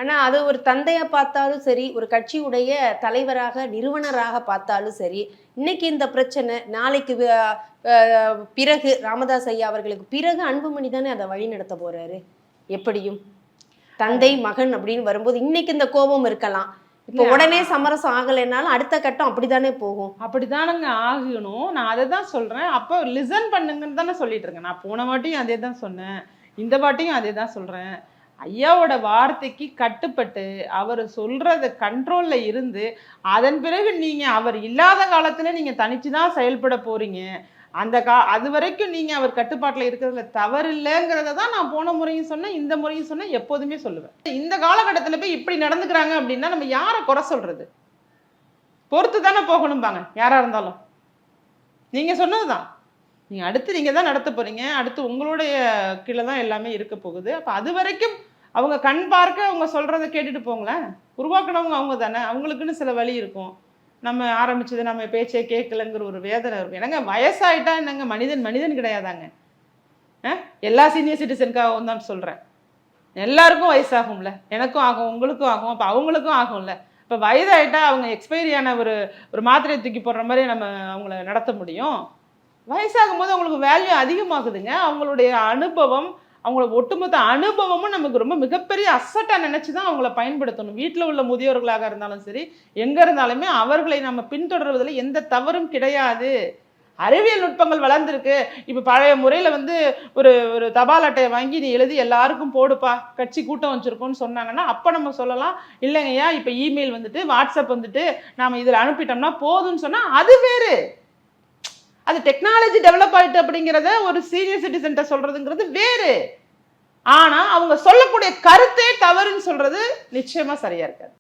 ஆனா அது ஒரு தந்தையா பார்த்தாலும் சரி, ஒரு கட்சியுடைய தலைவராக, நிறுவனராக பார்த்தாலும் சரி, இன்னைக்கு இந்த பிரச்சனை, நாளைக்கு பிறகு ராமதாஸ் ஐயா அவர்களுக்கு பிறகு அன்புமணி தானே அதை வழி நடத்த போறாரு. எப்படியும் தந்தை மகன் அப்படின்னு வரும்போது இன்னைக்கு இந்த கோபம் இருக்கலாம். இப்போ உடனே சமரசம் ஆகலைன்னாலும் அடுத்த கட்டம் அப்படித்தானே போகும். அப்படிதானுங்க ஆகணும். நான் அதை தான் சொல்றேன். அப்போ லிசன் பண்ணுங்கன்னு தானே சொல்லிட்டு இருக்கேன். நான் போன வாட்டியும் அதே தான் சொன்னேன், இந்த வாட்டியும் அதே தான் சொல்றேன். ஐயாவோட வார்த்தைக்கு கட்டுப்பட்டு அவர் சொல்றத கண்ட்ரோல்ல இருந்து அதன் பிறகு நீங்க அவர் இல்லாத காலத்துல நீங்க தனிச்சுதான் செயல்பட போறீங்க. அது வரைக்கும் நீங்க அவர் கட்டுப்பாட்டுல இருக்கிறதுல தவறு இல்லைங்கிறத தான் நான் போன முறையும் சொன்னேன், இந்த முறையும் சொன்னேன், எப்போதுமே சொல்லுவேன். இந்த காலகட்டத்துல போய் இப்படி நடந்துக்கிறாங்க அப்படின்னா நம்ம யாரை குறை சொல்றது? பொறுத்து தானே போகணும்பாங்க யாரா இருந்தாலும். நீங்க சொன்னதுதான், நீங்க அடுத்து நீங்க தான் நடத்த போறீங்க, அடுத்து உங்களுடைய கீழே தான் எல்லாமே இருக்க போகுது. அப்ப அது வரைக்கும் அவங்க கண் பார்க்க அவங்க சொல்றதை கேட்டுட்டு போங்களேன். உருவாக்குனவங்க அவங்க தானே, அவங்களுக்குன்னு சில வழி இருக்கும். நம்ம ஆரம்பிச்சது நம்ம பேச்சே கேட்கலங்கிற ஒரு வேதனை இருக்கும். என்னங்க வயசாயிட்டா என்னங்க மனிதன் கிடையாதாங்க? எல்லா சீனியர் சிட்டிசனுக்காகவும் தான் சொல்றேன். எல்லாருக்கும் வயசாகும்ல, எனக்கும் ஆகும், உங்களுக்கும் ஆகும், அப்போ அவங்களுக்கும் ஆகும்ல. இப்போ வயதாயிட்டா அவங்க எக்ஸ்பைரியான ஒரு மாத்திரையை தூக்கி போடுற மாதிரி நம்ம அவங்கள நடத்த முடியும்? வயசாகும் போது அவங்களுக்கு வேல்யூ அதிகமாகுதுங்க. அவங்களுடைய அனுபவம், அவங்களோட ஒட்டுமொத்த அனுபவமும் நமக்கு ரொம்ப மிகப்பெரிய அசட்டா நினைச்சுதான் அவங்கள பயன்படுத்தணும். வீட்டில் உள்ள முதியோர்களாக இருந்தாலும் சரி, எங்க இருந்தாலுமே அவர்களை நம்ம பின்தொடர்வதில் எந்த தவறும் கிடையாது. அறிவியல் நுட்பங்கள் வளர்ந்துருக்கு. இப்ப பழைய முறையில ஒரு தபால் அட்டையை வாங்கி நீ எழுதி எல்லாருக்கும் போடுப்பா, கட்சி கூட்டம் வச்சிருக்கோம்னு சொன்னாங்கன்னா அப்ப நம்ம சொல்லலாம், இல்லைங்கய்யா இப்ப இமெயில் வாட்ஸ்அப் நாம இதுல அனுப்பிட்டோம்னா போதும்னு சொன்னா அது வேறு. அது டெக்னாலஜி டெவலப் ஆயிட்டு அப்படிங்கிறத ஒரு சீனியர் சிட்டிசன் சொல்றதுங்கிறது வேறு. ஆனா அவங்க சொல்லக்கூடிய கருத்தே தவறுன்னு சொல்றது நிச்சயமா சரியா இருக்காது.